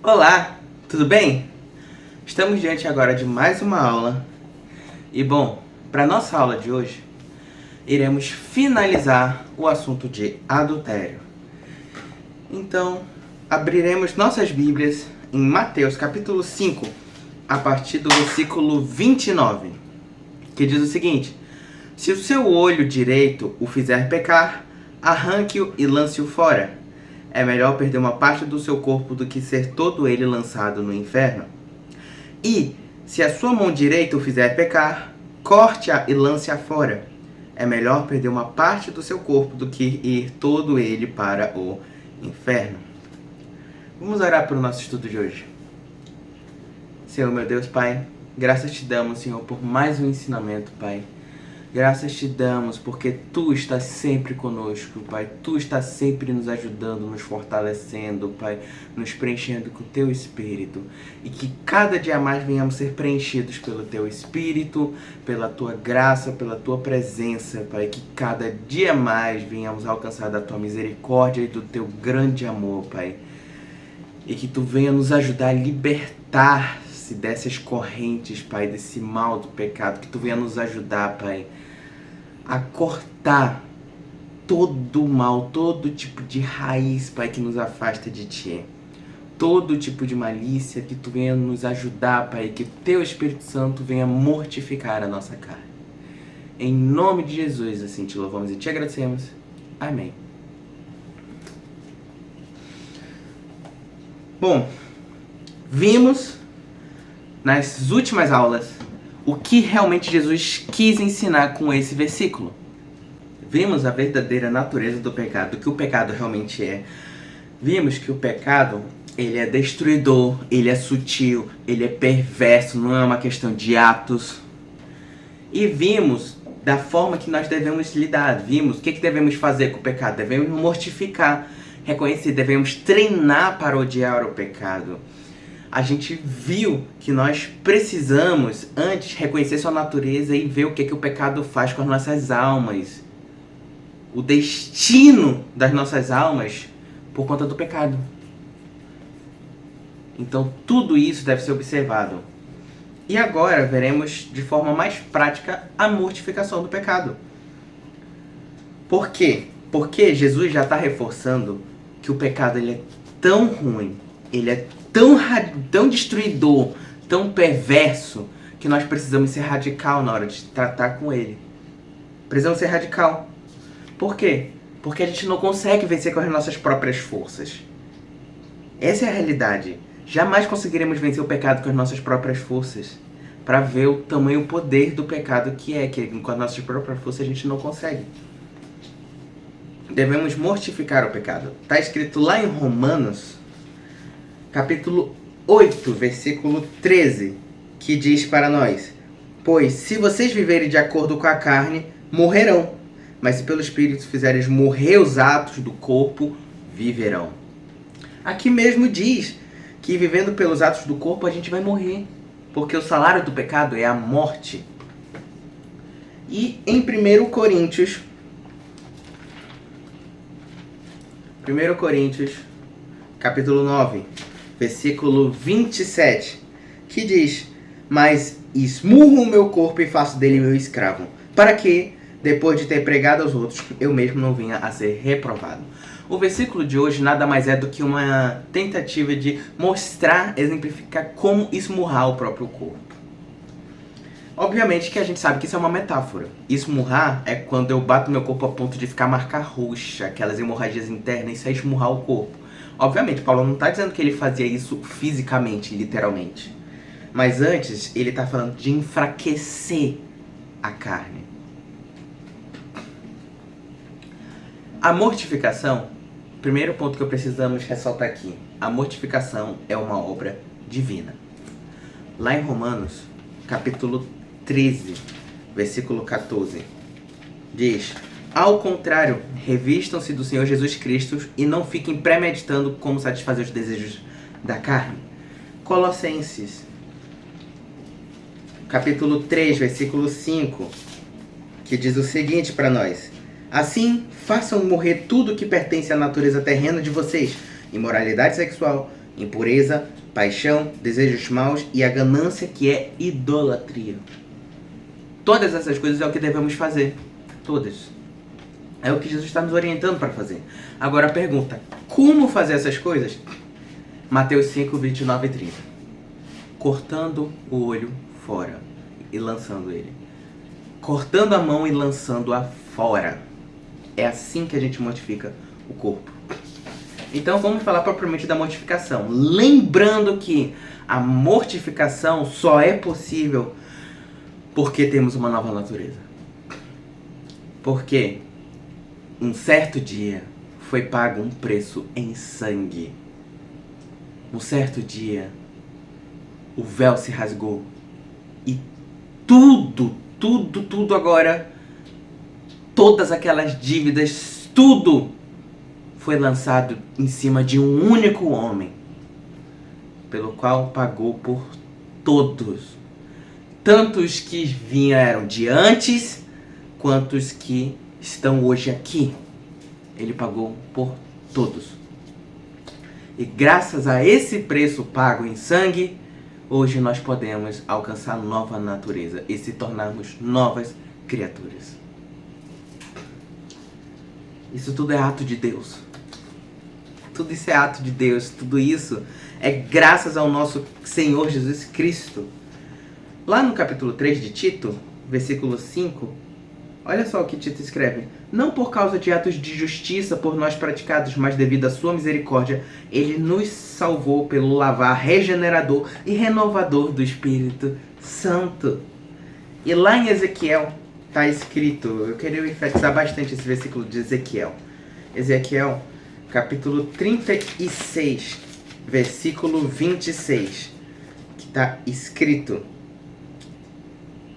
Olá, tudo bem? Estamos diante agora de mais uma aula. E bom, para nossa aula de hoje, iremos finalizar o assunto de adultério. Então, abriremos nossas Bíblias em Mateus capítulo 5, a partir do versículo 29, que diz o seguinte: Se o seu olho direito o fizer pecar, arranque-o e lance-o fora. É melhor perder uma parte do seu corpo do que ser todo ele lançado no inferno. E, se a sua mão direita o fizer pecar, corte-a e lance-a fora. É melhor perder uma parte do seu corpo do que ir todo ele para o inferno. Vamos orar para o nosso estudo de hoje. Senhor, meu Deus, Pai, graças te damos, Senhor, por mais um ensinamento, Pai. Graças te damos porque Tu estás sempre conosco, Pai. Tu estás sempre nos ajudando, nos fortalecendo, Pai. Nos preenchendo com o Teu Espírito. E que cada dia mais venhamos ser preenchidos pelo Teu Espírito, pela Tua graça, pela Tua presença, Pai. Que cada dia mais venhamos alcançar da Tua misericórdia e do Teu grande amor, Pai. E que Tu venha nos ajudar a libertar-se dessas correntes, Pai, desse mal do pecado. Que Tu venha nos ajudar, Pai, a cortar todo o mal, todo tipo de raiz, Pai, que nos afasta de Ti. Todo tipo de malícia, que Tu venha nos ajudar, Pai, que o Teu Espírito Santo venha mortificar a nossa carne. Em nome de Jesus, assim te louvamos e te agradecemos. Amém. Bom, vimos nas últimas aulas o que realmente Jesus quis ensinar com esse versículo. Vimos a verdadeira natureza do pecado, o que o pecado realmente é. Vimos que o pecado, ele é destruidor, ele é sutil, ele é perverso, não é uma questão de atos. E vimos da forma que nós devemos lidar. Vimos o que devemos fazer com o pecado. Devemos mortificar, reconhecer, devemos treinar para odiar o pecado. A gente viu que nós precisamos antes reconhecer sua natureza e ver o que o pecado faz com as nossas almas. O destino das nossas almas por conta do pecado. Então tudo isso deve ser observado. E agora veremos de forma mais prática a mortificação do pecado. Por quê? Porque Jesus já está reforçando que o pecado ele é tão ruim, ele é tão destruidor, tão perverso, que nós precisamos ser radical na hora de tratar com ele. Precisamos ser radical. Por quê? Porque a gente não consegue vencer com as nossas próprias forças. Essa é a realidade. Jamais conseguiremos vencer o pecado com as nossas próprias forças. Para ver o tamanho e o poder do pecado que com as nossas próprias forças a gente não consegue. Devemos mortificar o pecado. Está escrito lá em Romanos, capítulo 8, versículo 13, que diz para nós: Pois se vocês viverem de acordo com a carne, morrerão. Mas se pelo Espírito fizeres morrer os atos do corpo, viverão. Aqui mesmo diz que vivendo pelos atos do corpo a gente vai morrer. Porque o salário do pecado é a morte. E em 1 Coríntios, capítulo 9, versículo 27, que diz: Mas esmurro o meu corpo e faço dele meu escravo, para que, depois de ter pregado aos outros, eu mesmo não venha a ser reprovado. O versículo de hoje nada mais é do que uma tentativa de mostrar, exemplificar como esmurrar o próprio corpo. Obviamente que a gente sabe que isso é uma metáfora. Esmurrar é quando eu bato meu corpo a ponto de ficar marca roxa, aquelas hemorragias internas, isso é esmurrar o corpo. Obviamente, Paulo não está dizendo que ele fazia isso fisicamente, literalmente. Mas antes, ele está falando de enfraquecer a carne. A mortificação, primeiro ponto que precisamos ressaltar aqui, a mortificação é uma obra divina. Lá em Romanos, capítulo 13, versículo 14, diz: Ao contrário, revistam-se do Senhor Jesus Cristo e não fiquem premeditando como satisfazer os desejos da carne. Colossenses, capítulo 3, versículo 5, que diz o seguinte para nós: Assim, façam morrer tudo que pertence à natureza terrena de vocês: imoralidade sexual, impureza, paixão, desejos maus e a ganância, que é idolatria. Todas essas coisas é o que devemos fazer. Todas. É o que Jesus está nos orientando para fazer. Agora a pergunta, como fazer essas coisas? Mateus 5, 29 e 30. Cortando o olho fora e lançando ele. Cortando a mão e lançando-a fora. É assim que a gente mortifica o corpo. Então vamos falar propriamente da mortificação. Lembrando que a mortificação só é possível porque temos uma nova natureza. Porque um certo dia foi pago um preço em sangue. Um certo dia o véu se rasgou e tudo agora, todas aquelas dívidas, tudo foi lançado em cima de um único homem, pelo qual pagou por todos, tanto os que vieram de antes, quanto os que estão hoje aqui. Ele pagou por todos. E graças a esse preço pago em sangue, hoje nós podemos alcançar nova natureza e se tornarmos novas criaturas. Isso tudo é ato de Deus. Tudo isso é ato de Deus. Tudo isso é graças ao nosso Senhor Jesus Cristo. Lá no capítulo 3 de Tito, versículo 5, olha só o que Tito escreve. Não por causa de atos de justiça por nós praticados, mas devido à sua misericórdia, ele nos salvou pelo lavar regenerador e renovador do Espírito Santo. E lá em Ezequiel está escrito, eu queria enfatizar bastante esse versículo de Ezequiel. Ezequiel, capítulo 36, versículo 26, que está escrito: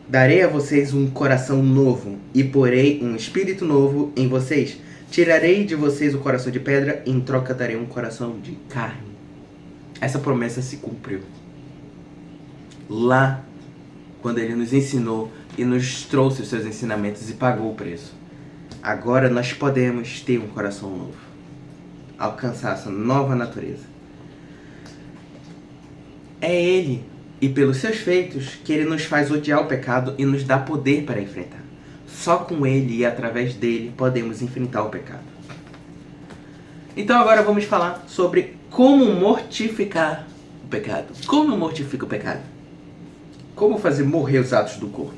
darei a vocês um coração novo e porei um espírito novo em vocês. Tirarei de vocês o coração de pedra e em troca darei um coração de carne. Essa promessa se cumpriu lá quando ele nos ensinou e nos trouxe os seus ensinamentos e pagou o preço. Agora nós podemos ter um coração novo, alcançar essa nova natureza. É ele e pelos seus feitos que ele nos faz odiar o pecado e nos dá poder para enfrentar. Só com ele e através dele podemos enfrentar o pecado. Então agora vamos falar sobre como mortificar o pecado. Como eu mortifico o pecado? Como fazer morrer os atos do corpo?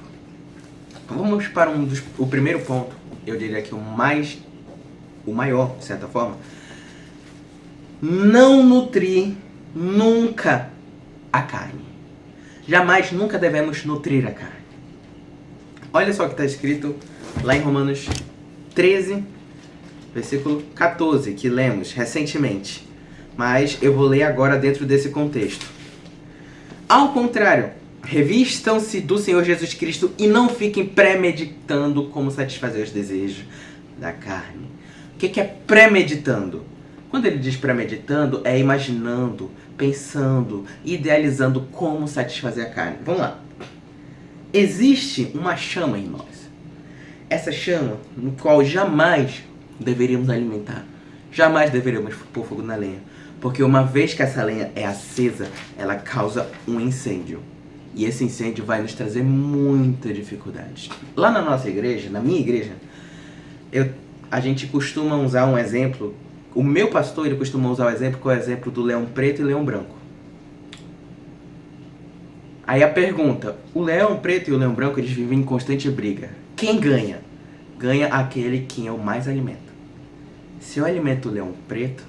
Vamos para o primeiro ponto, eu diria que o maior, de certa forma. Não nutrir nunca a carne. Jamais, nunca devemos nutrir a carne. Olha só o que está escrito lá em Romanos 13, versículo 14, que lemos recentemente. Mas eu vou ler agora dentro desse contexto. Ao contrário, revistam-se do Senhor Jesus Cristo e não fiquem premeditando como satisfazer os desejos da carne. O que é premeditando? Quando ele diz premeditando, é imaginando, pensando, idealizando como satisfazer a carne. Vamos lá. Existe uma chama em nós. Essa chama, no qual jamais deveríamos alimentar. Jamais deveríamos pôr fogo na lenha. Porque uma vez que essa lenha é acesa, ela causa um incêndio. E esse incêndio vai nos trazer muita dificuldade. Lá na nossa igreja, na minha igreja, a gente costuma usar um exemplo. O meu pastor, ele costuma usar o exemplo, que é o exemplo do leão preto e leão branco. Aí a pergunta, o leão preto e o leão branco, eles vivem em constante briga. Quem ganha? Ganha aquele que eu mais alimento. Se eu alimento o leão preto,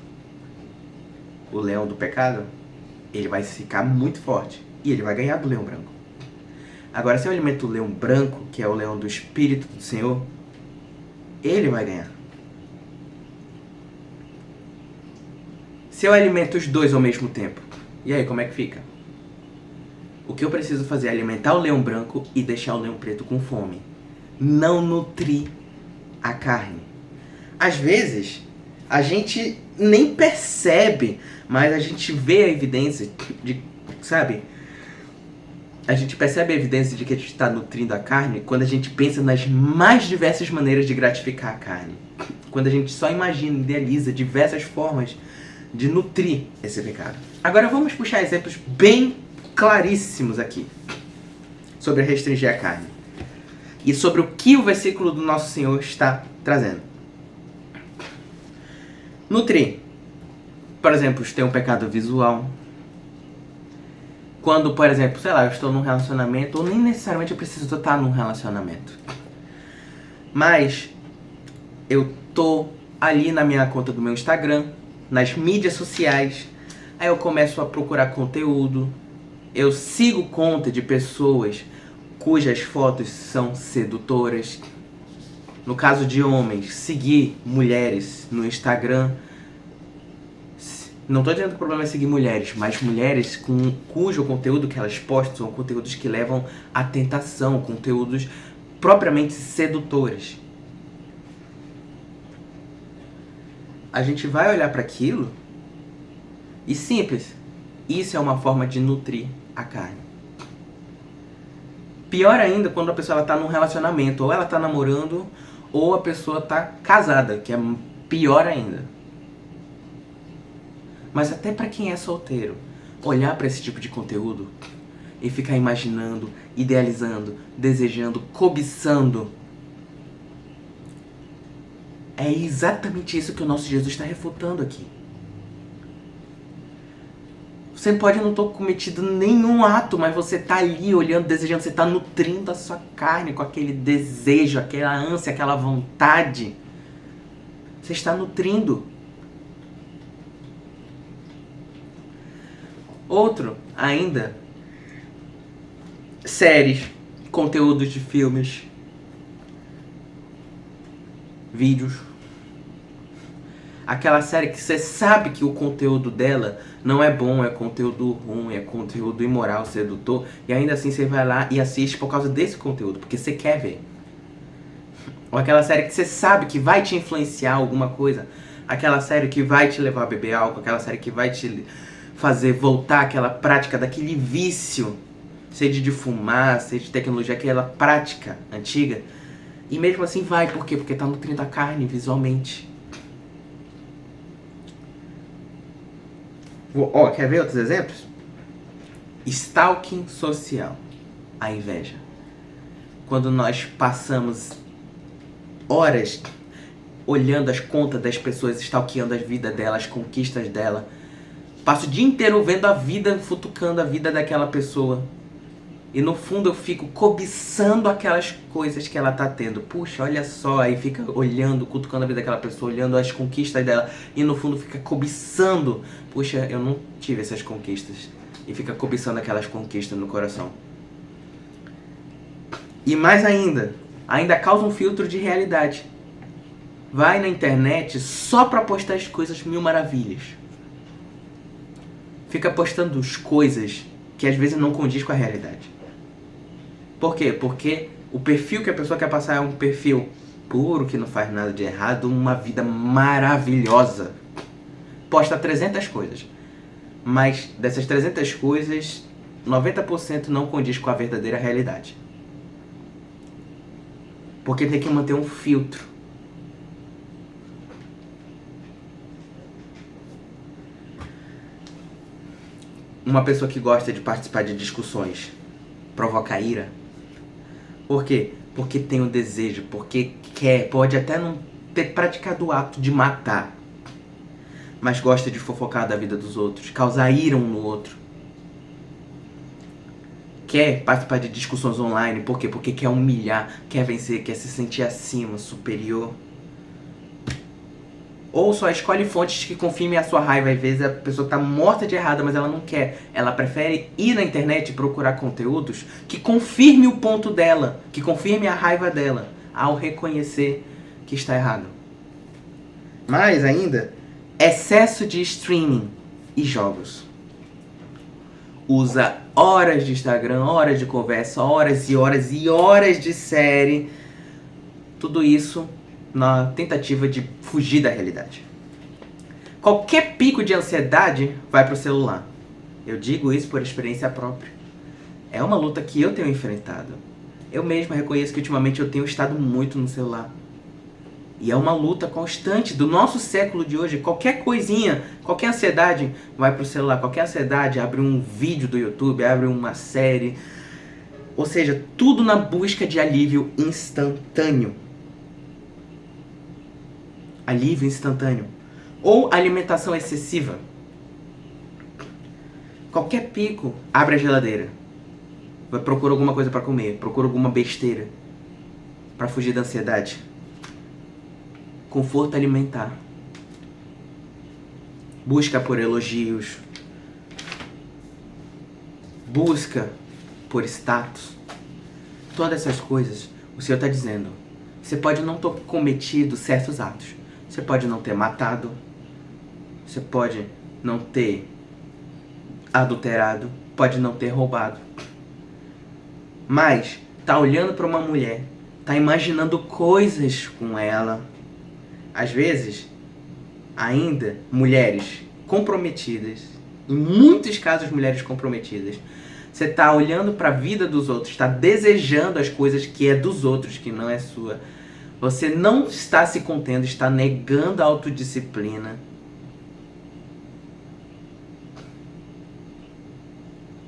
o leão do pecado, ele vai ficar muito forte e ele vai ganhar do leão branco. Agora, se eu alimento o leão branco, que é o leão do Espírito do Senhor, ele vai ganhar. Se eu alimento os dois ao mesmo tempo, e aí, como é que fica? O que eu preciso fazer é alimentar o leão branco e deixar o leão preto com fome. Não nutrir a carne. Às vezes, a gente nem percebe, mas a gente vê a evidência de, sabe? A gente percebe a evidência de que a gente está nutrindo a carne quando a gente pensa nas mais diversas maneiras de gratificar a carne. Quando a gente só imagina, idealiza diversas formas de nutrir esse pecado. Agora vamos puxar exemplos bem claríssimos aqui sobre restringir a carne e sobre o que o versículo do nosso Senhor está trazendo. Nutrir, por exemplo, tem um pecado visual. Quando, por exemplo, sei lá, eu estou num relacionamento, ou nem necessariamente eu preciso estar num relacionamento, mas eu tô ali na minha conta do meu Instagram, nas mídias sociais, aí eu começo a procurar conteúdo, eu sigo conta de pessoas cujas fotos são sedutoras. No caso de homens, seguir mulheres no Instagram. Não tô dizendo que o problema é seguir mulheres, mas mulheres cujo conteúdo que elas postam são conteúdos que levam à tentação, conteúdos propriamente sedutores. A gente vai olhar para aquilo e simples, isso é uma forma de nutrir a carne. Pior ainda quando a pessoa está num relacionamento, ou ela está namorando, ou a pessoa está casada, que é pior ainda. Mas até para quem é solteiro, olhar para esse tipo de conteúdo e ficar imaginando, idealizando, desejando, cobiçando, é exatamente isso que o nosso Jesus está refutando aqui. Você pode não ter cometido nenhum ato, mas você está ali olhando, desejando, você está nutrindo a sua carne com aquele desejo, aquela ânsia, aquela vontade. Você está nutrindo. Outro, ainda, séries, conteúdos de filmes, vídeos. Aquela série que você sabe que o conteúdo dela não é bom, é conteúdo ruim, é conteúdo imoral, sedutor, e ainda assim você vai lá e assiste por causa desse conteúdo, porque você quer ver. Ou aquela série que você sabe que vai te influenciar alguma coisa, aquela série que vai te levar a beber álcool, aquela série que vai te fazer voltar àquela prática daquele vício, seja de fumar, seja de tecnologia, aquela prática antiga, e mesmo assim vai, por quê? Porque tá nutrindo a carne visualmente. Quer ver outros exemplos? Stalking social, a inveja. Quando nós passamos horas olhando as contas das pessoas, stalkeando a vida delas, as conquistas dela, passo o dia inteiro vendo a vida, futucando a vida daquela pessoa. E no fundo eu fico cobiçando aquelas coisas que ela tá tendo. Puxa, olha só, aí fica olhando, cutucando a vida daquela pessoa, olhando as conquistas dela. E no fundo fica cobiçando. Puxa, eu não tive essas conquistas. E fica cobiçando aquelas conquistas no coração. E mais ainda causa um filtro de realidade. Vai na internet só pra postar as coisas mil maravilhas. Fica postando as coisas que às vezes não condiz com a realidade. Por quê? Porque o perfil que a pessoa quer passar é um perfil puro, que não faz nada de errado, uma vida maravilhosa. Posta 300 coisas. Mas dessas 300 coisas, 90% não condiz com a verdadeira realidade. Porque tem que manter um filtro. Uma pessoa que gosta de participar de discussões provoca ira. Por quê? Porque tem um desejo, porque quer, pode até não ter praticado o ato de matar, mas gosta de fofocar da vida dos outros, causar ira um no outro. Quer participar de discussões online, por quê? Porque quer humilhar, quer vencer, quer se sentir acima, superior. Ou só escolhe fontes que confirmem a sua raiva. Às vezes a pessoa está morta de errada, mas ela não quer. Ela prefere ir na internet e procurar conteúdos que confirme o ponto dela, que confirme a raiva dela, ao reconhecer que está errado. Mais ainda, excesso de streaming e jogos. Usa horas de Instagram, horas de conversa, horas e horas e horas de série. Tudo isso na tentativa de fugir da realidade. Qualquer pico de ansiedade vai pro celular. Eu digo isso por experiência própria. É uma luta que eu tenho enfrentado. Eu mesmo reconheço que ultimamente eu tenho estado muito no celular. E é uma luta constante do nosso século de hoje. Qualquer coisinha, qualquer ansiedade vai pro celular. Qualquer ansiedade abre um vídeo do YouTube, abre uma série. Ou seja, tudo na busca de alívio instantâneo. Alívio instantâneo. Ou alimentação excessiva. Qualquer pico, abre a geladeira. Procura alguma coisa para comer. Procura alguma besteira para fugir da ansiedade. Conforto alimentar. Busca por elogios. Busca por status. Todas essas coisas, o Senhor está dizendo. Você pode não ter cometido certos atos. Você pode não ter matado. Você pode não ter adulterado. Pode não ter roubado. Mas tá olhando para uma mulher. Tá imaginando coisas com ela. Às vezes, ainda, mulheres comprometidas, em muitos casos mulheres comprometidas, você está olhando para a vida dos outros, está desejando as coisas que é dos outros, que não é sua. Você não está se contendo, está negando a autodisciplina.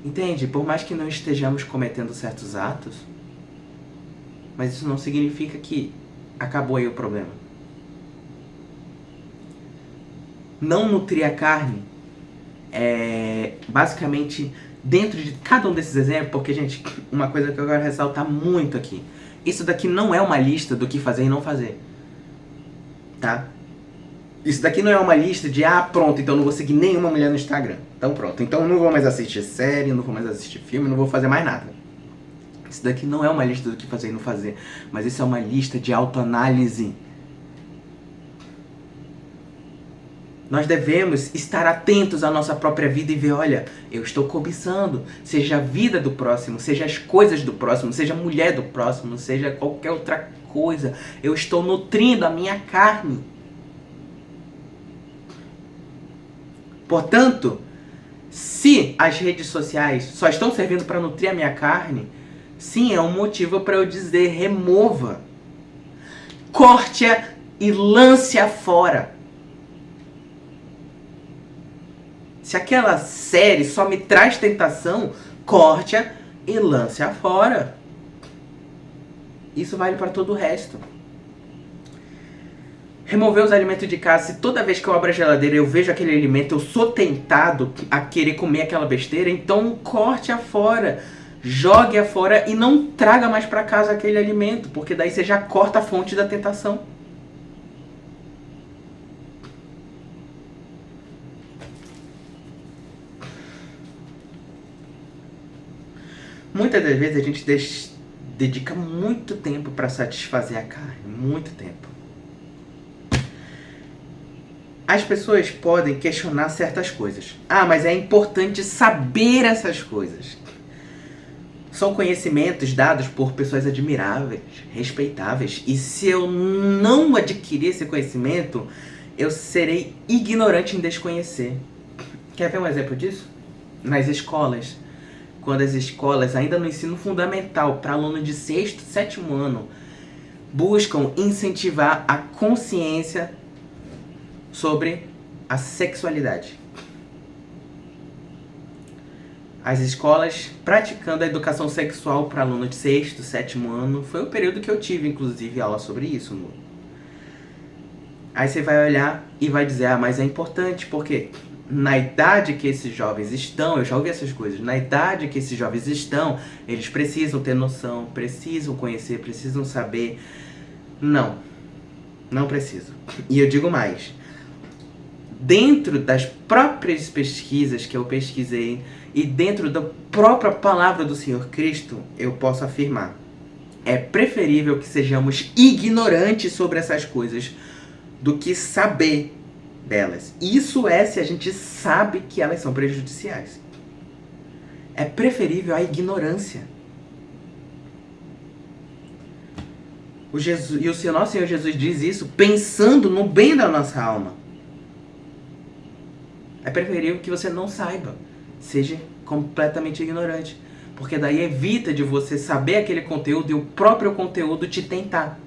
Entende? Por mais que não estejamos cometendo certos atos, mas isso não significa que acabou aí o problema. Não nutrir a carne é basicamente dentro de cada um desses exemplos, porque, gente, uma coisa que eu quero ressaltar muito aqui. Isso daqui não é uma lista do que fazer e não fazer. Tá? Isso daqui não é uma lista de, pronto, então não vou seguir nenhuma mulher no Instagram. Então pronto, então não vou mais assistir série, não vou mais assistir filme, não vou fazer mais nada. Isso daqui não é uma lista do que fazer e não fazer, mas isso é uma lista de autoanálise. Nós devemos estar atentos à nossa própria vida e ver, olha, eu estou cobiçando, seja a vida do próximo, seja as coisas do próximo, seja a mulher do próximo, seja qualquer outra coisa. Eu estou nutrindo a minha carne. Portanto, se as redes sociais só estão servindo para nutrir a minha carne, sim, é um motivo para eu dizer, remova. Corte-a e lance-a fora. Se aquela série só me traz tentação, corte-a e lance-a fora. Isso vale para todo o resto. Remover os alimentos de casa. Se toda vez que eu abro a geladeira eu vejo aquele alimento, eu sou tentado a querer comer aquela besteira, então corte-a fora. Jogue-a fora e não traga mais para casa aquele alimento, porque daí você já corta a fonte da tentação. Muitas das vezes a gente dedica muito tempo para satisfazer a carne, muito tempo. As pessoas podem questionar certas coisas. Mas é importante saber essas coisas. São conhecimentos dados por pessoas admiráveis, respeitáveis. E se eu não adquirir esse conhecimento, eu serei ignorante em desconhecer. Quer ver um exemplo disso? Nas escolas. Quando as escolas, ainda no ensino fundamental, para aluno de 6º, 7º ano, buscam incentivar a consciência sobre a sexualidade. As escolas praticando a educação sexual para aluno de 6º, 7º ano, foi o período que eu tive, inclusive, aula sobre isso. Aí você vai olhar e vai dizer, mas é importante, porque na idade que esses jovens estão, eu já ouvi essas coisas, na idade que esses jovens estão, eles precisam ter noção, precisam conhecer, precisam saber. Não precisam. E eu digo mais, dentro das próprias pesquisas que eu pesquisei e dentro da própria palavra do Senhor Cristo, eu posso afirmar, é preferível que sejamos ignorantes sobre essas coisas do que saber delas. Isso é se a gente sabe que elas são prejudiciais. É preferível a ignorância. E o nosso Senhor Jesus diz isso pensando no bem da nossa alma. É preferível que você não saiba. Seja completamente ignorante. Porque daí evita de você saber aquele conteúdo e o próprio conteúdo te tentar.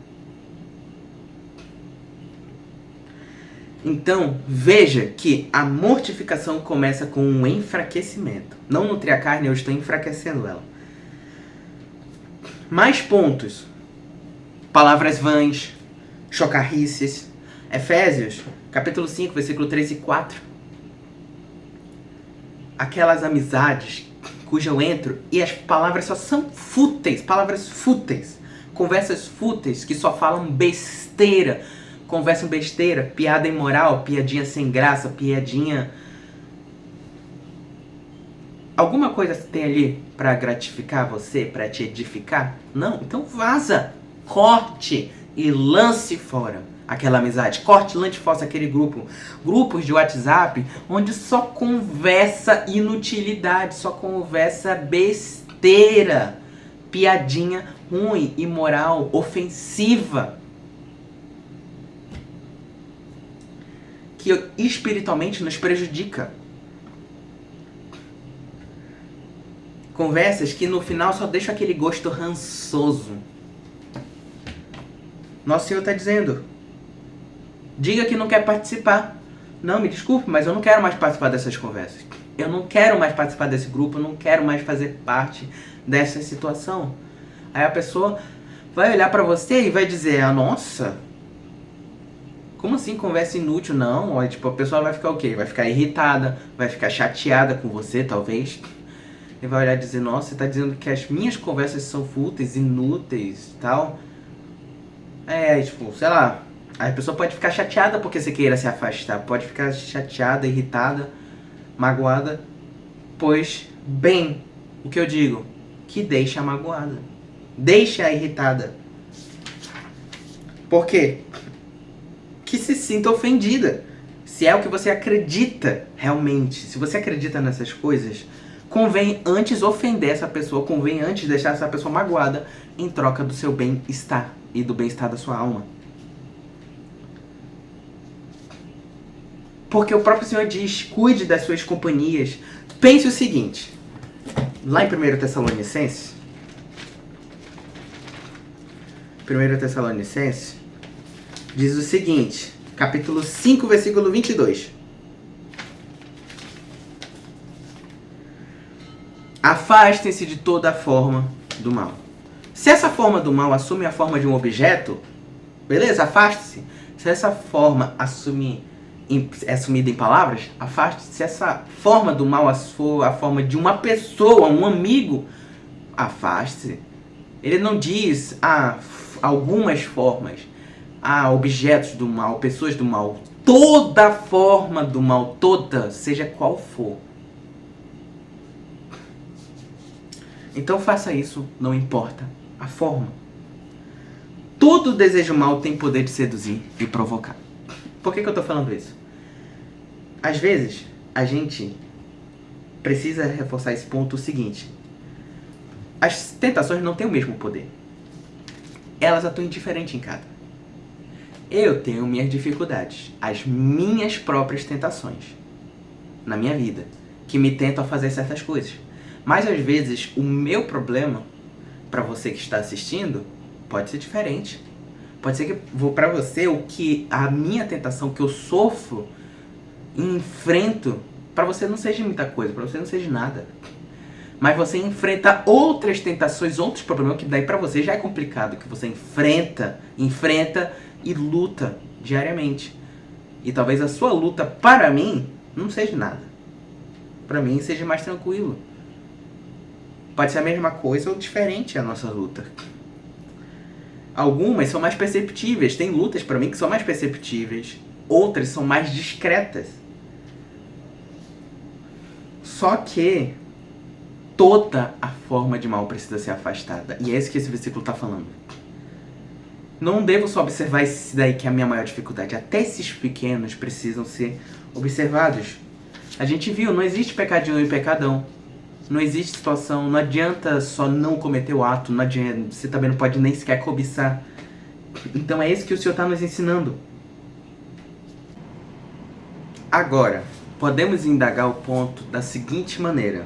Então, veja que a mortificação começa com um enfraquecimento. Não nutrir a carne, eu estou enfraquecendo ela. Mais pontos. Palavras vãs, chocarrices. Efésios, capítulo 5, versículo 3 e 4. Aquelas amizades cujo eu entro e as palavras só são fúteis, palavras fúteis. Conversas fúteis que só falam besteira. Conversam besteira, piada imoral, piadinha sem graça, piadinha... Alguma coisa tem ali pra gratificar você, pra te edificar? Não? Então vaza, corte e lance fora aquela amizade. Corte, lance fora aquele grupo. Grupos de WhatsApp onde só conversa inutilidade, só conversa besteira. Piadinha ruim, imoral, ofensiva. Que espiritualmente nos prejudica. Conversas que no final só deixam aquele gosto rançoso. Nosso Senhor está dizendo: diga que não quer participar. Não, me desculpe, mas eu não quero mais participar dessas conversas. Eu não quero mais participar desse grupo, eu não quero mais fazer parte dessa situação. Aí a pessoa vai olhar para você e vai dizer: ah, nossa, como assim conversa inútil? Não, ó, tipo, a pessoa vai ficar o quê? Vai ficar irritada, vai ficar chateada com você, talvez. E vai olhar e dizer: nossa, você tá dizendo que as minhas conversas são fúteis, inúteis e tal. Tipo, sei lá. Aí a pessoa pode ficar chateada porque você queira se afastar. Pode ficar chateada, irritada, magoada. Pois, bem, o que eu digo? Que deixe a magoada. Deixe a irritada. Por quê? Que se sinta ofendida. Se é o que você acredita realmente, se você acredita nessas coisas, convém antes ofender essa pessoa, convém antes deixar essa pessoa magoada em troca do seu bem-estar e do bem-estar da sua alma. Porque o próprio Senhor diz: cuide das suas companhias. Pense o seguinte, lá em 1 Tessalonicenses, diz o seguinte, capítulo 5, versículo 22. Afastem-se de toda forma do mal. Se essa forma do mal assume a forma de um objeto, beleza, afaste-se. Se essa forma é assumida em palavras, afaste-se. Se essa forma do mal for a forma de uma pessoa, um amigo, afaste-se. Ele não diz algumas formas, objetos do mal, pessoas do mal. Toda forma do mal, toda, seja qual for. Então faça isso, não importa a forma. Todo desejo mal tem poder de seduzir e provocar. Por que eu tô falando isso? Às vezes, a gente precisa reforçar esse ponto seguinte. As tentações não têm o mesmo poder. Elas atuam diferente em cada. Eu tenho minhas dificuldades, as minhas próprias tentações na minha vida, que me tentam a fazer certas coisas. Mas às vezes o meu problema, para você que está assistindo, pode ser diferente. Pode ser que para você a minha tentação que eu sofro, enfrento, para você não seja muita coisa, para você não seja nada. Mas você enfrenta outras tentações, outros problemas, que daí para você já é complicado, que você enfrenta e luta diariamente. E talvez a sua luta, para mim, não seja nada. Para mim seja mais tranquilo. Pode ser a mesma coisa ou diferente a nossa luta. Algumas são mais perceptíveis. Tem lutas para mim que são mais perceptíveis. Outras são mais discretas. Só que toda a forma de mal precisa ser afastada. E é isso que esse versículo está falando. Não devo só observar esse daí que é a minha maior dificuldade. Até esses pequenos precisam ser observados. A gente viu, não existe pecadinho e pecadão. Não existe situação, não adianta só não cometer o ato, não adianta, você também não pode nem sequer cobiçar. Então é isso que o Senhor está nos ensinando. Agora, podemos indagar o ponto da seguinte maneira.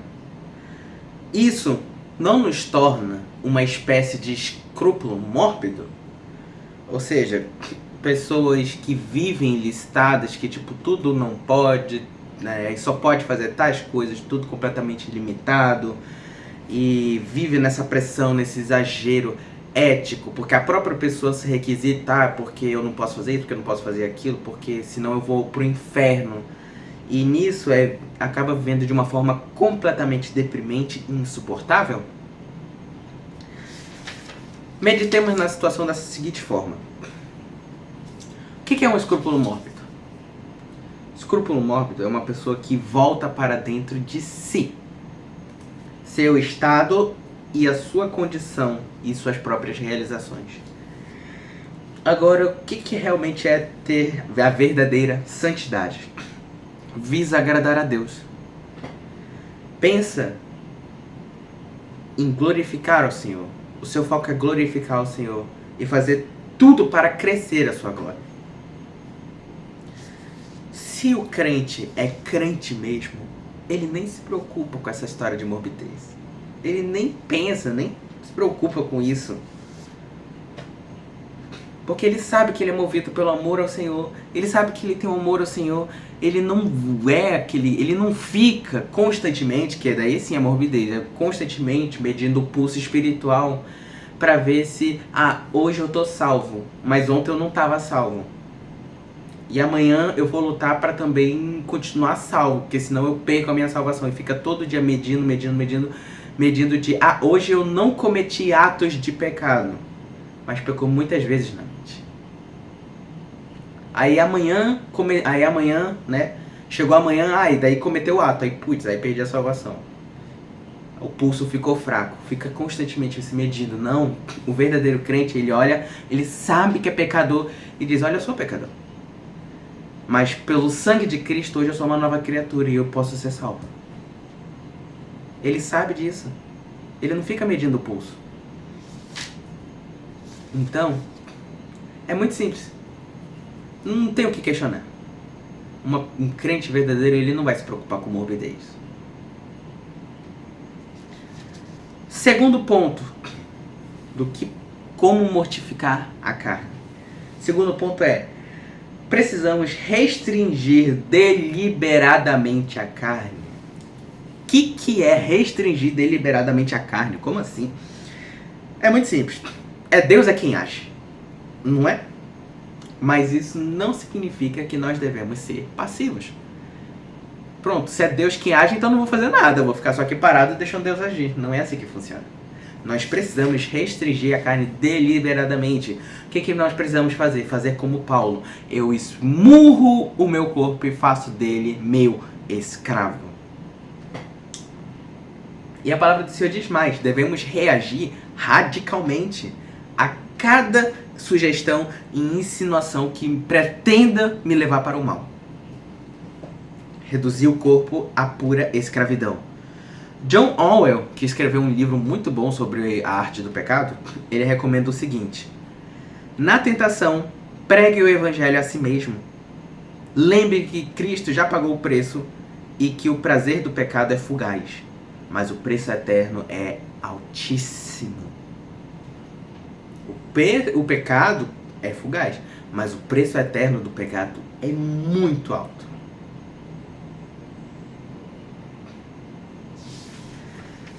Isso não nos torna uma espécie de escrúpulo mórbido? Ou seja, pessoas que vivem listadas, que tipo, tudo não pode, né, só pode fazer tais coisas, tudo completamente limitado, e vive nessa pressão, nesse exagero ético, porque a própria pessoa se requisita, porque eu não posso fazer isso, porque eu não posso fazer aquilo, porque senão eu vou pro inferno. E nisso acaba vivendo de uma forma completamente deprimente e insuportável. Meditemos na situação da seguinte forma. O que é um escrúpulo mórbido? Escrúpulo mórbido é uma pessoa que volta para dentro de si. Seu estado e a sua condição e suas próprias realizações. Agora, o que realmente é ter a verdadeira santidade? Visa agradar a Deus. Pensa em glorificar ao Senhor. O seu foco é glorificar o Senhor e fazer tudo para crescer a sua glória. Se o crente é crente mesmo, ele nem se preocupa com essa história de morbidez. Ele nem pensa, nem se preocupa com isso. Porque ele sabe que ele é movido pelo amor ao Senhor. Ele sabe que ele tem um amor ao Senhor. Ele não é aquele... Ele não fica constantemente, que daí sim é morbidez, é constantemente medindo o pulso espiritual para ver se... hoje eu tô salvo, mas ontem eu não estava salvo. E amanhã eu vou lutar para também continuar salvo, porque senão eu perco a minha salvação. E fica todo dia medindo de... hoje eu não cometi atos de pecado, mas pecou muitas vezes na mente. Aí amanhã, né? Chegou amanhã, e daí cometeu o ato, aí perdi a salvação. O pulso ficou fraco, fica constantemente se medindo. Não, o verdadeiro crente, ele olha, ele sabe que é pecador e diz, olha, eu sou pecador. Mas pelo sangue de Cristo, hoje eu sou uma nova criatura e eu posso ser salvo. Ele sabe disso. Ele não fica medindo o pulso. Então, é muito simples. Não tem o que questionar. Um crente verdadeiro, ele não vai se preocupar com morbidez. Segundo ponto, como mortificar a carne. Segundo ponto precisamos restringir deliberadamente a carne. O que é restringir deliberadamente a carne? Como assim? É muito simples. Deus é quem age, não é? Mas isso não significa que nós devemos ser passivos. Pronto, se é Deus quem age, então não vou fazer nada. Eu vou ficar só aqui parado deixando Deus agir. Não é assim que funciona. Nós precisamos restringir a carne deliberadamente. O que nós precisamos fazer? Fazer como Paulo. Eu esmurro o meu corpo e faço dele meu escravo. E a palavra do Senhor diz mais. Devemos reagir radicalmente a cada sugestão e insinuação que pretenda me levar para o mal. Reduzir o corpo à pura escravidão. John Orwell, que escreveu um livro muito bom sobre a arte do pecado, ele recomenda o seguinte: na tentação, pregue o evangelho a si mesmo. Lembre que Cristo já pagou o preço e que o prazer do pecado é fugaz, mas o preço eterno é altíssimo. O pecado é fugaz, mas o preço eterno do pecado é muito alto.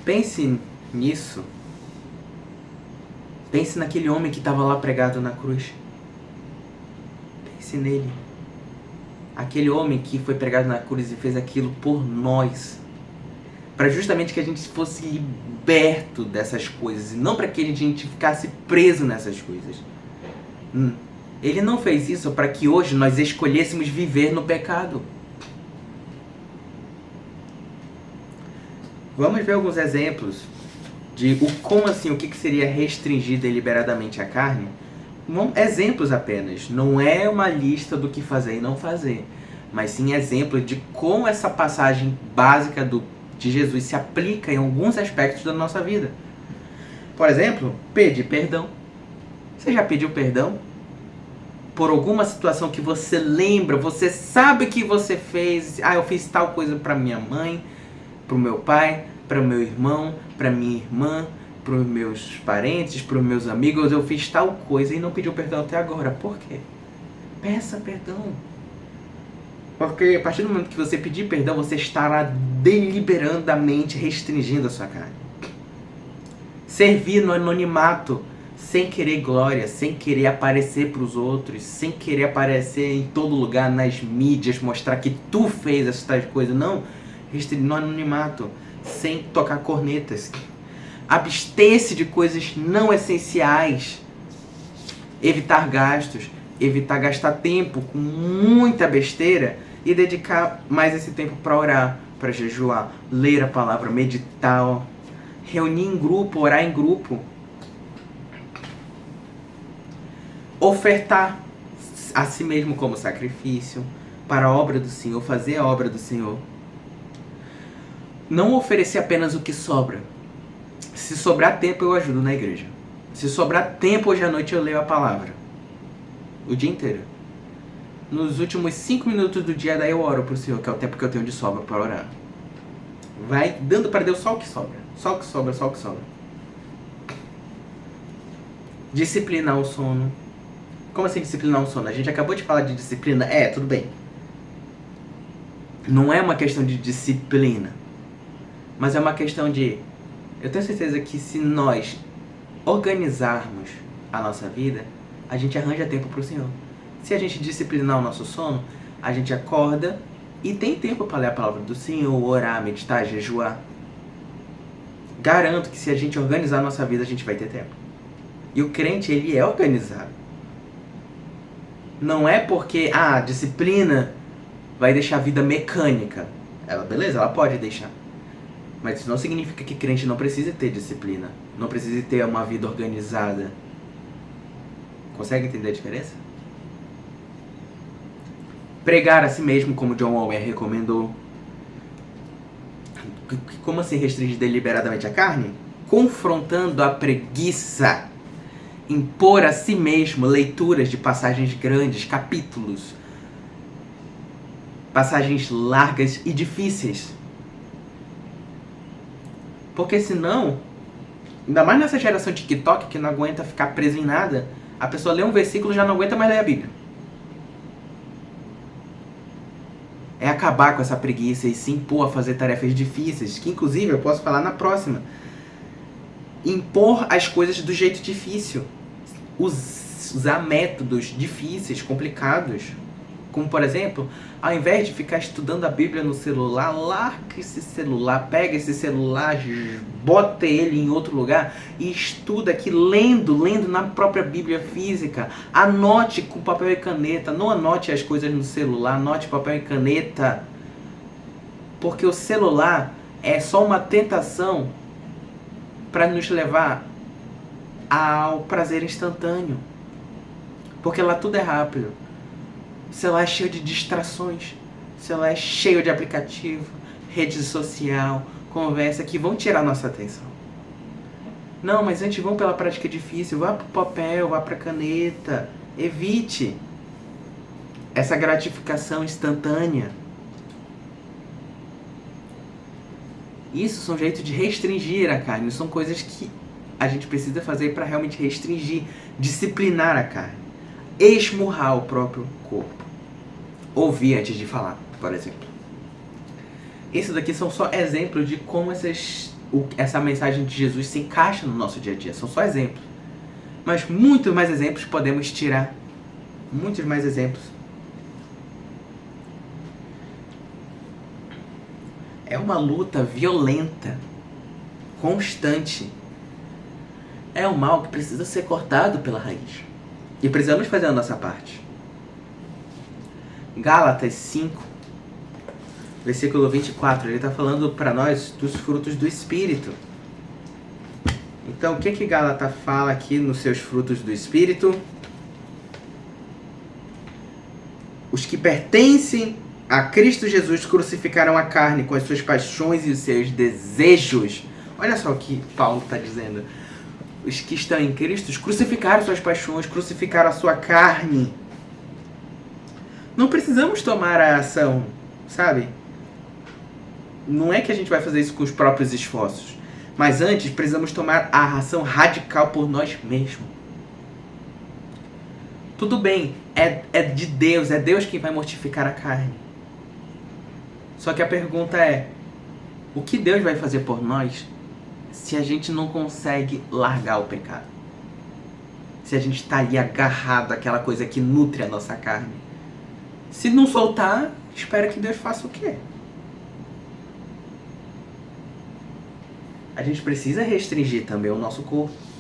Pense nisso. Pense naquele homem que estava lá pregado na cruz. Pense nele. Aquele homem que foi pregado na cruz e fez aquilo por nós. Para justamente que a gente fosse liberto dessas coisas. E não para que a gente ficasse preso nessas coisas. Ele não fez isso para que hoje nós escolhêssemos viver no pecado. Vamos ver alguns exemplos de como assim, o que seria restringir deliberadamente a carne. Exemplos apenas, não é uma lista do que fazer e não fazer, mas sim exemplos de como essa passagem básica de Jesus se aplica em alguns aspectos da nossa vida. Por exemplo, pedir perdão. Você já pediu perdão? Por alguma situação que você lembra, você sabe que você fez, eu fiz tal coisa para minha mãe, para o meu pai, para o meu irmão, para minha irmã, para os meus parentes, para os meus amigos, eu fiz tal coisa e não pediu perdão até agora. Por quê? Peça perdão. Porque a partir do momento que você pedir perdão, você estará deliberadamente restringindo a sua carne. Servir no anonimato, sem querer glória, sem querer aparecer para os outros, sem querer aparecer em todo lugar, nas mídias, mostrar que tu fez essas tais coisas. Não, restringir no anonimato, sem tocar cornetas. Abster-se de coisas não essenciais. Evitar gastos, evitar gastar tempo com muita besteira e dedicar mais esse tempo para orar, para jejuar, ler a palavra, meditar, reunir em grupo, orar em grupo. Ofertar a si mesmo como sacrifício para a obra do Senhor, fazer a obra do Senhor. Não oferecer apenas o que sobra. Se sobrar tempo, eu ajudo na igreja. Se sobrar tempo, hoje à noite eu leio a palavra. O dia inteiro. Nos últimos 5 minutos do dia, daí eu oro pro Senhor, que é o tempo que eu tenho de sobra para orar. Vai dando para Deus só o que sobra. Só o que sobra, só o que sobra. Disciplinar o sono. Como assim disciplinar o sono? A gente acabou de falar de disciplina. Tudo bem. Não é uma questão de disciplina. Mas é uma questão de... Eu tenho certeza que se nós organizarmos a nossa vida, a gente arranja tempo para o Senhor. Se a gente disciplinar o nosso sono, a gente acorda e tem tempo para ler a palavra do Senhor, orar, meditar, jejuar. Garanto que se a gente organizar a nossa vida, a gente vai ter tempo. E o crente, ele é organizado. Não é porque a disciplina vai deixar a vida mecânica. Beleza, ela pode deixar. Mas isso não significa que crente não precisa ter disciplina. Não precisa ter uma vida organizada. Consegue entender a diferença? Pregar a si mesmo, como John Owen recomendou. Como assim restringir deliberadamente a carne? Confrontando a preguiça. Impor a si mesmo leituras de passagens grandes, capítulos. Passagens largas e difíceis. Porque senão, ainda mais nessa geração TikTok que não aguenta ficar preso em nada, a pessoa lê um versículo e já não aguenta mais ler a Bíblia. É acabar com essa preguiça e se impor a fazer tarefas difíceis, que inclusive eu posso falar na próxima. Impor as coisas do jeito difícil. Usar métodos difíceis, complicados. Como, por exemplo, ao invés de ficar estudando a Bíblia no celular, larga esse celular, pega esse celular, bota ele em outro lugar e estuda aqui, lendo na própria Bíblia física. Anote com papel e caneta, não anote as coisas no celular, anote papel e caneta. Porque o celular é só uma tentação para nos levar ao prazer instantâneo. Porque lá tudo é rápido. O celular é cheio de distrações, o celular é cheio de aplicativo, rede social, conversa que vão tirar nossa atenção. Não, mas antes vão pela prática difícil, vá para o papel, vá para a caneta, evite essa gratificação instantânea. Isso são jeitos de restringir a carne, são coisas que a gente precisa fazer para realmente restringir, disciplinar a carne. Esmurrar o próprio corpo. Ouvir antes de falar, por exemplo. Isso daqui são só exemplos de como essa mensagem de Jesus se encaixa no nosso dia a dia. São só exemplos. Mas muitos mais exemplos podemos tirar. Muitos mais exemplos. É uma luta violenta, constante. É um mal que precisa ser cortado pela raiz. E precisamos fazer a nossa parte. Gálatas 5, versículo 24, ele está falando para nós dos frutos do Espírito. Então, o que Gálatas fala aqui nos seus frutos do Espírito? Os que pertencem a Cristo Jesus crucificaram a carne com as suas paixões e os seus desejos. Olha só o que Paulo está dizendo. Os que estão em Cristo crucificaram suas paixões, crucificaram a sua carne. Não precisamos tomar a ação, sabe? Não é que a gente vai fazer isso com os próprios esforços. Mas antes, precisamos tomar a ação radical por nós mesmos. Tudo bem, é de Deus, é Deus quem vai mortificar a carne. Só que a pergunta é, o que Deus vai fazer por nós se a gente não consegue largar o pecado? Se a gente está ali agarrado àquela coisa que nutre a nossa carne? Se não soltar, espera que Deus faça o quê? A gente precisa restringir também o nosso corpo.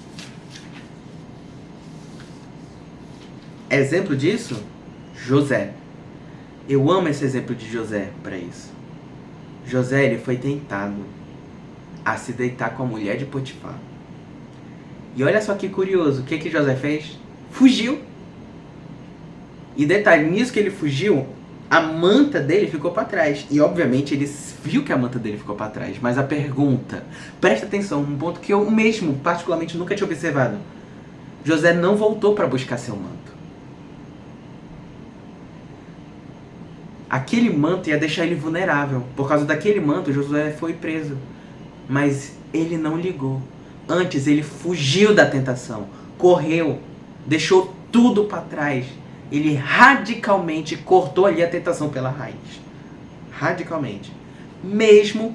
Exemplo disso? José. Eu amo esse exemplo de José para isso. José, ele foi tentado a se deitar com a mulher de Potifar. E olha só que curioso, o que José fez? Fugiu. E detalhe, nisso que ele fugiu, a manta dele ficou para trás. E obviamente ele viu que a manta dele ficou para trás. Mas a pergunta, presta atenção, um ponto que eu mesmo particularmente nunca tinha observado. José não voltou para buscar seu manto. Aquele manto ia deixar ele vulnerável. Por causa daquele manto, Josué foi preso. Mas ele não ligou. Antes, ele fugiu da tentação. Correu. Deixou tudo para trás. Ele radicalmente cortou ali a tentação pela raiz. Radicalmente. Mesmo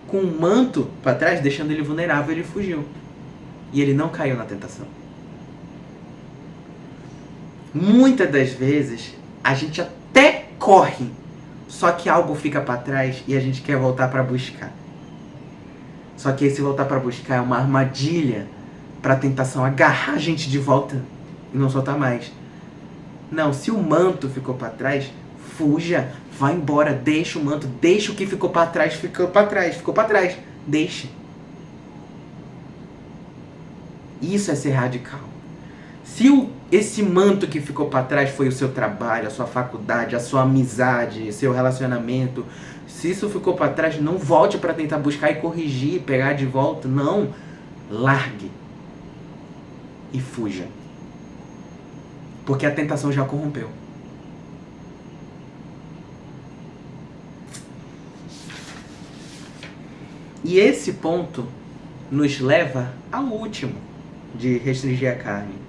com o manto para trás, deixando ele vulnerável, ele fugiu. E ele não caiu na tentação. Muitas das vezes, a gente até corre, só que algo fica para trás e a gente quer voltar para buscar. Só que esse voltar para buscar é uma armadilha para a tentação agarrar a gente de volta e não soltar mais. Não, se o manto ficou para trás, fuja, vai embora, deixa o manto, deixa o que ficou para trás, ficou para trás, deixa. Isso é ser radical. Se esse manto que ficou para trás foi o seu trabalho, a sua faculdade, a sua amizade, seu relacionamento, se isso ficou para trás, não volte para tentar buscar e corrigir, pegar de volta. Não. Largue. E fuja. Porque a tentação já corrompeu. E esse ponto nos leva ao último de restringir a carne.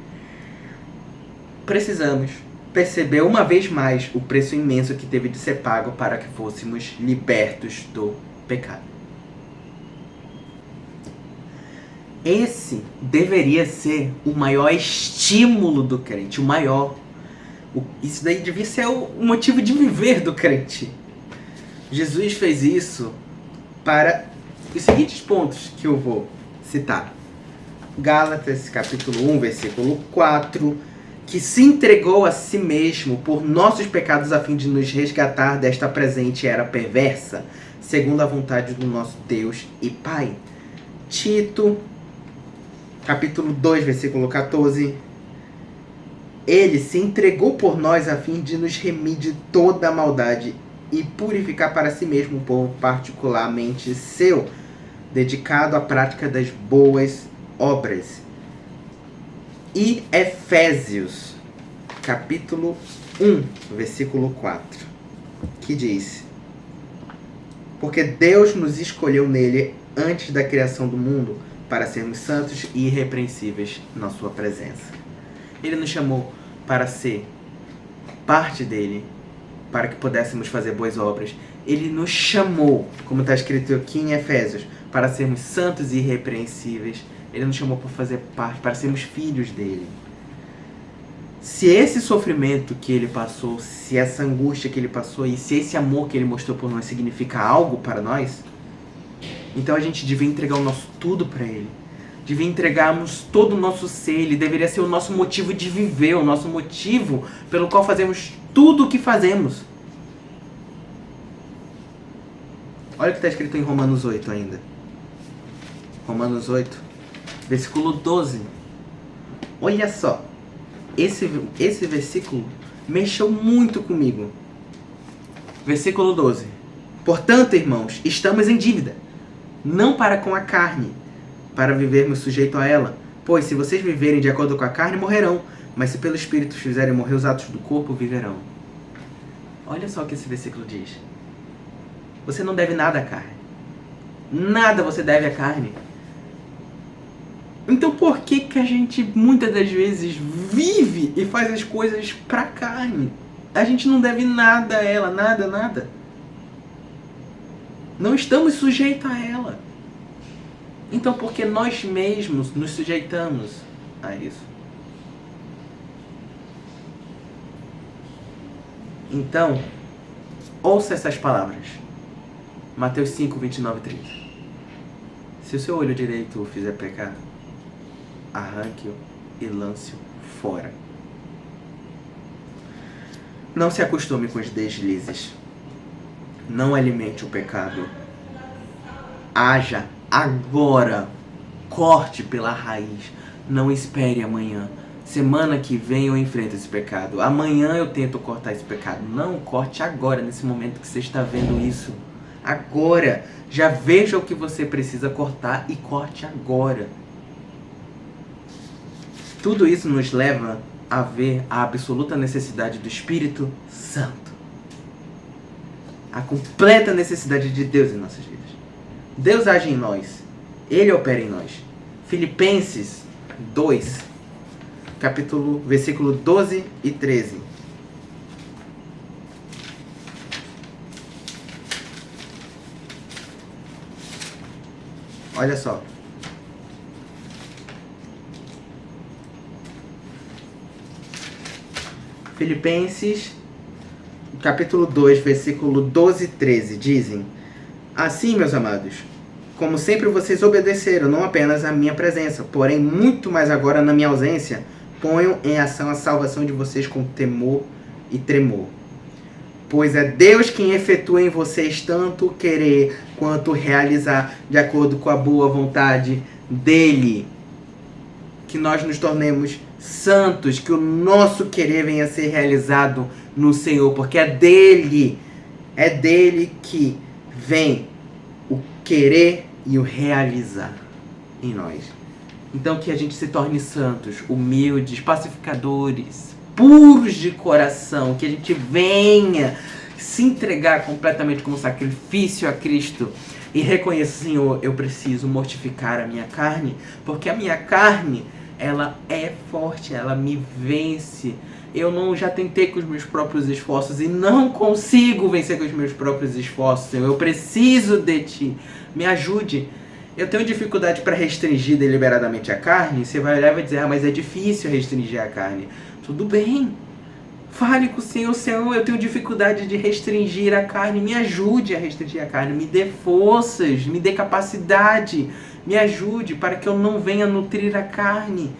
Precisamos perceber uma vez mais o preço imenso que teve de ser pago para que fôssemos libertos do pecado. Esse deveria ser o maior estímulo do crente, o maior. Isso daí devia ser o motivo de viver do crente. Jesus fez isso para os seguintes pontos que eu vou citar. Gálatas, capítulo 1, versículo 4, que se entregou a si mesmo por nossos pecados a fim de nos resgatar desta presente era perversa, segundo a vontade do nosso Deus e Pai. Tito, capítulo 2, versículo 14, ele se entregou por nós a fim de nos remir de toda a maldade e purificar para si mesmo um povo particularmente seu, dedicado à prática das boas obras. E Efésios, capítulo 1, versículo 4, que diz: porque Deus nos escolheu nele antes da criação do mundo para sermos santos e irrepreensíveis na sua presença. Ele nos chamou para ser parte dele, para que pudéssemos fazer boas obras. Ele nos chamou, como está escrito aqui em Efésios, para sermos santos e irrepreensíveis. Ele nos chamou para fazer parte, para sermos filhos dele. Se esse sofrimento que ele passou, se essa angústia que ele passou e se esse amor que ele mostrou por nós significa algo para nós, então a gente devia entregar o nosso tudo para ele. Devia entregarmos todo o nosso ser. Ele deveria ser o nosso motivo de viver, o nosso motivo pelo qual fazemos tudo o que fazemos. Olha o que está escrito em Romanos 8 ainda. Romanos 8, versículo 12. Olha só. Esse versículo mexeu muito comigo. Versículo 12. Portanto, irmãos, estamos em dívida, não para com a carne, para vivermos sujeito a ela. Pois se vocês viverem de acordo com a carne, morrerão. Mas se pelo Espírito fizerem morrer os atos do corpo, viverão. Olha só o que esse versículo diz. Você não deve nada à carne. Nada você deve à carne. Então por que que a gente muitas das vezes vive e faz as coisas pra carne? A gente não deve nada a ela, nada, nada. Não estamos sujeitos a ela. Então por que nós mesmos nos sujeitamos a isso? Então, ouça essas palavras. Mateus 5, 29 e 30. Se o seu olho direito o fizer pecar, arranque-o e lance-o fora. Não se acostume com os deslizes. Não alimente o pecado. Haja agora. Corte pela raiz. Não espere amanhã. Semana que vem eu enfrento esse pecado. Amanhã eu tento cortar esse pecado. Não, corte agora, nesse momento que você está vendo isso. Agora. Já veja o que você precisa cortar e corte agora. Tudo isso nos leva a ver a absoluta necessidade do Espírito Santo. A completa necessidade de Deus em nossas vidas. Deus age em nós. Ele opera em nós. Filipenses 2, versículo 12 e 13. Olha só. Filipenses, capítulo 2, versículo 12 e 13, dizem: Assim, meus amados, como sempre vocês obedeceram, não apenas à minha presença, porém muito mais agora na minha ausência, ponham em ação a salvação de vocês com temor e tremor. Pois é Deus quem efetua em vocês tanto querer quanto realizar, de acordo com a boa vontade dEle. Que nós nos tornemos santos, que o nosso querer venha a ser realizado no Senhor, porque é dEle que vem o querer e o realizar em nós. Então que a gente se torne santos, humildes, pacificadores, puros de coração, que a gente venha se entregar completamente como sacrifício a Cristo e reconheça, Senhor, eu preciso mortificar a minha carne, porque a minha carne, ela é forte, ela me vence. Eu já tentei com os meus próprios esforços e não consigo vencer com os meus próprios esforços, Senhor. Eu preciso de Ti. Me ajude. Eu tenho dificuldade para restringir deliberadamente a carne. Você vai olhar e vai dizer, mas é difícil restringir a carne. Tudo bem. Fale com o Senhor, Senhor, eu tenho dificuldade de restringir a carne. Me ajude a restringir a carne. Me dê forças, me dê capacidade. Me ajude para que eu não venha nutrir a carne.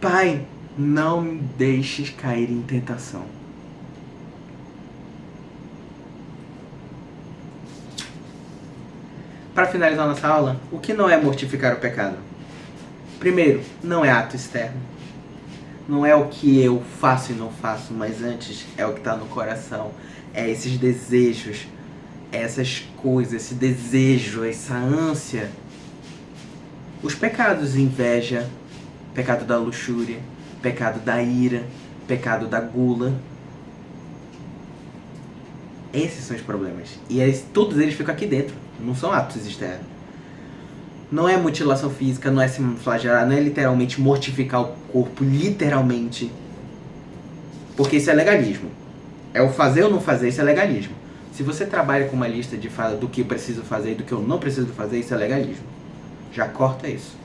Pai, não me deixes cair em tentação. Para finalizar nossa aula, o que não é mortificar o pecado? Primeiro, não é ato externo. Não é o que eu faço e não faço, mas antes é o que está no coração. É esses desejos, essas coisas, esse desejo, essa ânsia. Os pecados, inveja, pecado da luxúria, pecado da ira, pecado da gula. Esses são os problemas. E todos eles ficam aqui dentro, não são atos externos. Não é mutilação física, não é se flagelar, não é literalmente mortificar o corpo, literalmente. Porque isso é legalismo. É o fazer ou não fazer, isso é legalismo. Se você trabalha com uma lista de fala do que eu preciso fazer e do que eu não preciso fazer, isso é legalismo. Já corta isso.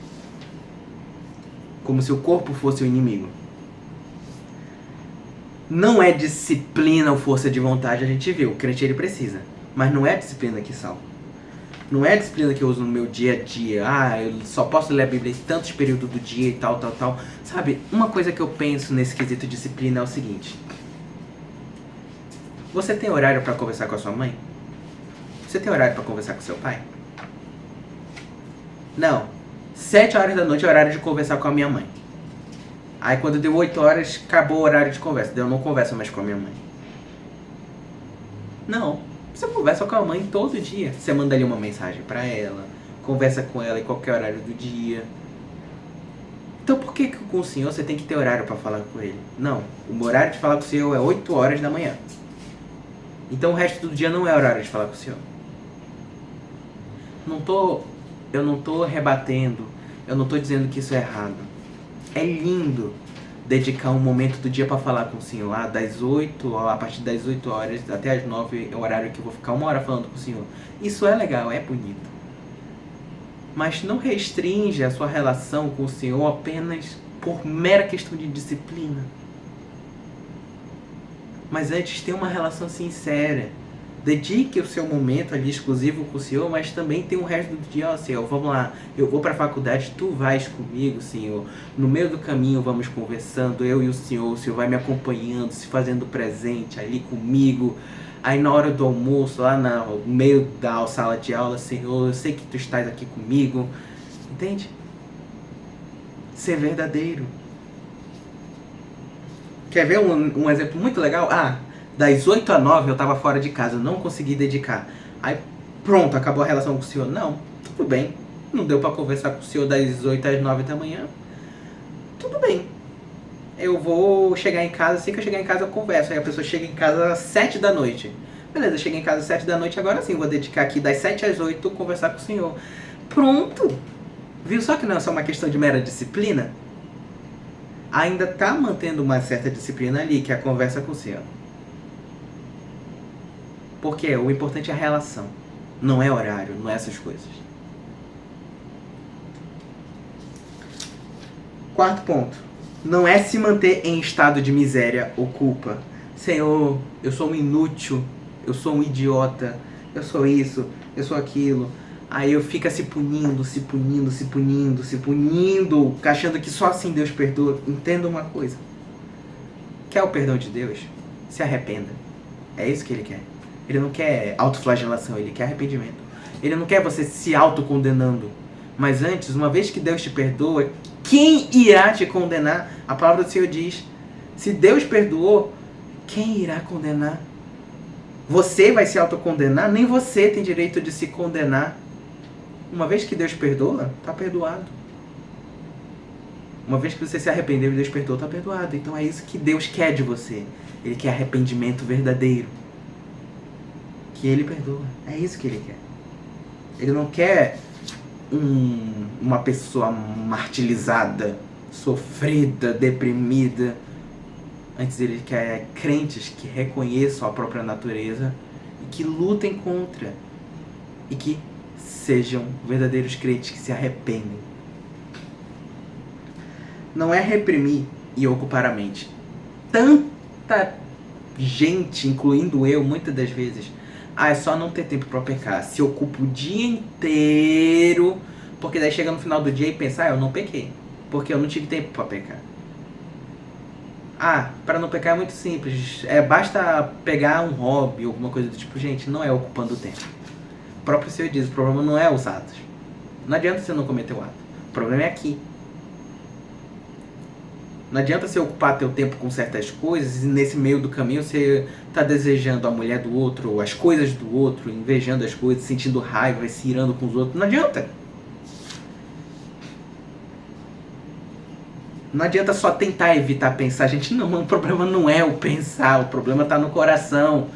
Como se o corpo fosse o inimigo. Não é disciplina ou força de vontade, a gente viu. O crente ele precisa. Mas não é a disciplina que salva. Não é a disciplina que eu uso no meu dia a dia. Eu só posso ler a Bíblia em tantos períodos do dia e tal. Sabe, uma coisa que eu penso nesse quesito de disciplina é o seguinte. Você tem horário para conversar com a sua mãe? Você tem horário para conversar com seu pai? Não. 7 horas da noite é horário de conversar com a minha mãe. Aí quando deu 8 horas, acabou o horário de conversa. Daí eu não converso mais com a minha mãe. Não. Você conversa com a mãe todo dia. Você manda ali uma mensagem pra ela. Conversa com ela em qualquer horário do dia. Então por que com o Senhor você tem que ter horário pra falar com ele? Não. O horário de falar com o Senhor é 8 horas da manhã. Então o resto do dia não é horário de falar com o Senhor. Não tô eu não tô rebatendo, eu não tô dizendo que isso é errado. É lindo dedicar um momento do dia para falar com o Senhor. A partir das 8 horas até as 9 é o horário que eu vou ficar 1 hora falando com o Senhor. Isso é legal, é bonito. Mas não restringe a sua relação com o Senhor apenas por mera questão de disciplina. Mas antes, tenha uma relação sincera. Dedique o seu momento ali exclusivo com o Senhor, mas também tem o resto do dia. Ó, Senhor, vamos lá, eu vou para a faculdade, tu vais comigo, Senhor. No meio do caminho vamos conversando, eu e o Senhor vai me acompanhando, se fazendo presente ali comigo. Aí na hora do almoço, lá no meio da sala de aula, Senhor, eu sei que tu estás aqui comigo. Entende? Ser verdadeiro. Quer ver um exemplo muito legal? Das 8 às 9 eu estava fora de casa, eu não consegui dedicar. Aí pronto, acabou a relação com o Senhor. Não, tudo bem. Não deu para conversar com o Senhor das 8 às 9 da manhã. Tudo bem. Eu vou chegar em casa, assim que eu chegar em casa eu converso. Aí a pessoa chega em casa às 7 da noite. Beleza, eu cheguei em casa às 7 da noite, agora sim, vou dedicar aqui das 7 às 8 conversar com o Senhor. Pronto. Viu só que não é só uma questão de mera disciplina? Ainda tá mantendo uma certa disciplina ali, que é a conversa com o Senhor. Porque o importante é a relação, não é horário, não é essas coisas. Quarto ponto, não é se manter em estado de miséria ou culpa. Senhor, eu sou um inútil, eu sou um idiota, eu sou isso, eu sou aquilo. Aí eu fico se punindo, achando que só assim Deus perdoa. Entenda uma coisa. Quer o perdão de Deus? Se arrependa. É isso que Ele quer. Ele não quer autoflagelação, Ele quer arrependimento. Ele não quer você se autocondenando. Mas antes, uma vez que Deus te perdoa, quem irá te condenar? A palavra do Senhor diz, se Deus perdoou, quem irá condenar? Você vai se autocondenar? Nem você tem direito de se condenar. Uma vez que Deus perdoa, está perdoado. Uma vez que você se arrependeu e Deus perdoou, está perdoado. Então é isso que Deus quer de você. Ele quer arrependimento verdadeiro. Que Ele perdoa. É isso que Ele quer. Ele não quer uma pessoa martirizada, sofrida, deprimida. Antes Ele quer crentes que reconheçam a própria natureza e que lutem contra. E que sejam verdadeiros crentes que se arrependem. Não é reprimir e ocupar a mente. Tanta gente, incluindo eu, muitas das vezes, é só não ter tempo para pecar. Se ocupa o dia inteiro, porque daí chega no final do dia e pensa, eu não pequei, porque eu não tive tempo para pecar. Para não pecar é muito simples. Basta pegar um hobby, alguma coisa do tipo. Gente, não é ocupando o tempo. O próprio Senhor diz, o problema não é os atos. Não adianta você não cometer o ato. O problema é aqui. Não adianta você ocupar teu tempo com certas coisas e nesse meio do caminho você está desejando a mulher do outro, as coisas do outro, invejando as coisas, sentindo raiva, se irando com os outros. Não adianta. Não adianta só tentar evitar pensar. Gente, não, o problema não é o pensar, o problema está no coração.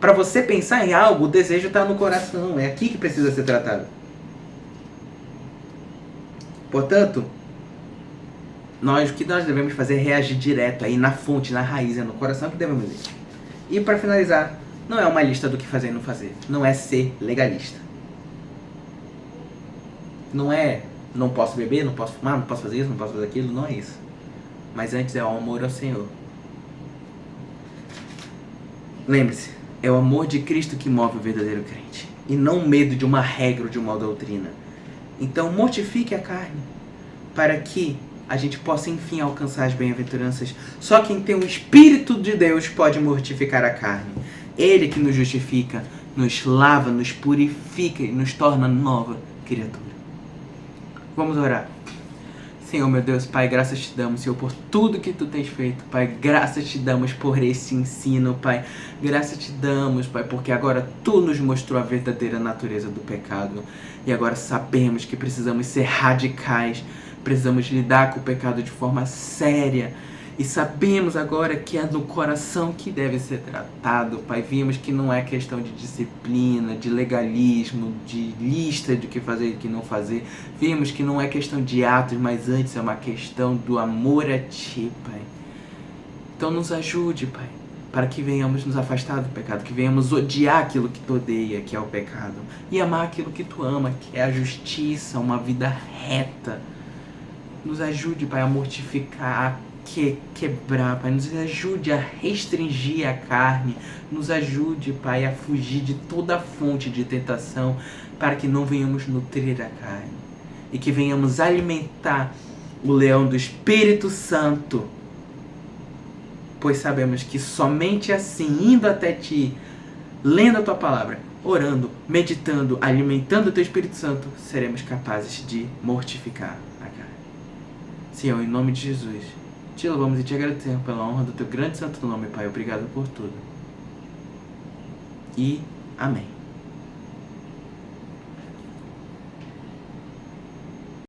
Para você pensar em algo, o desejo está no coração. É aqui que precisa ser tratado. Portanto, o que nós devemos fazer é reagir direto, aí na fonte, na raiz, é no coração que devemos ir. E para finalizar, não é uma lista do que fazer e não fazer. Não é ser legalista. Não é não posso beber, não posso fumar, não posso fazer isso, não posso fazer aquilo. Não é isso. Mas antes é o amor ao Senhor. Lembre-se, é o amor de Cristo que move o verdadeiro crente. E não o medo de uma regra ou de uma doutrina. Então mortifique a carne, para que a gente possa enfim alcançar as bem-aventuranças. Só quem tem o Espírito de Deus pode mortificar a carne. Ele que nos justifica, nos lava, nos purifica e nos torna nova criatura. Vamos orar. Senhor, meu Deus, Pai, graças te damos, Senhor, por tudo que Tu tens feito, Pai, graças te damos por esse ensino, Pai, graças te damos, Pai, porque agora Tu nos mostrou a verdadeira natureza do pecado, e agora sabemos que precisamos ser radicais, precisamos lidar com o pecado de forma séria, E sabemos agora que é no coração que deve ser tratado, Pai. Vimos que não é questão de disciplina, de legalismo, de lista de o que fazer e o que não fazer. Vimos que não é questão de atos, mas antes é uma questão do amor a Ti, Pai. Então nos ajude, Pai, para que venhamos nos afastar do pecado, que venhamos odiar aquilo que Tu odeia, que é o pecado, e amar aquilo que Tu ama, que é a justiça, uma vida reta. Nos ajude, Pai, a mortificar, quebrar, Pai. Nos ajude a restringir a carne. Nos ajude, Pai, a fugir de toda fonte de tentação, para que não venhamos nutrir a carne. E que venhamos alimentar o leão do Espírito Santo. Pois sabemos que somente assim, indo até Ti, lendo a Tua palavra, orando, meditando, alimentando o Teu Espírito Santo, seremos capazes de mortificar a carne. Senhor, em nome de Jesus, Te louvamos e Te agradecemos pela honra do Teu grande santo nome, Pai. Obrigado por tudo. E amém.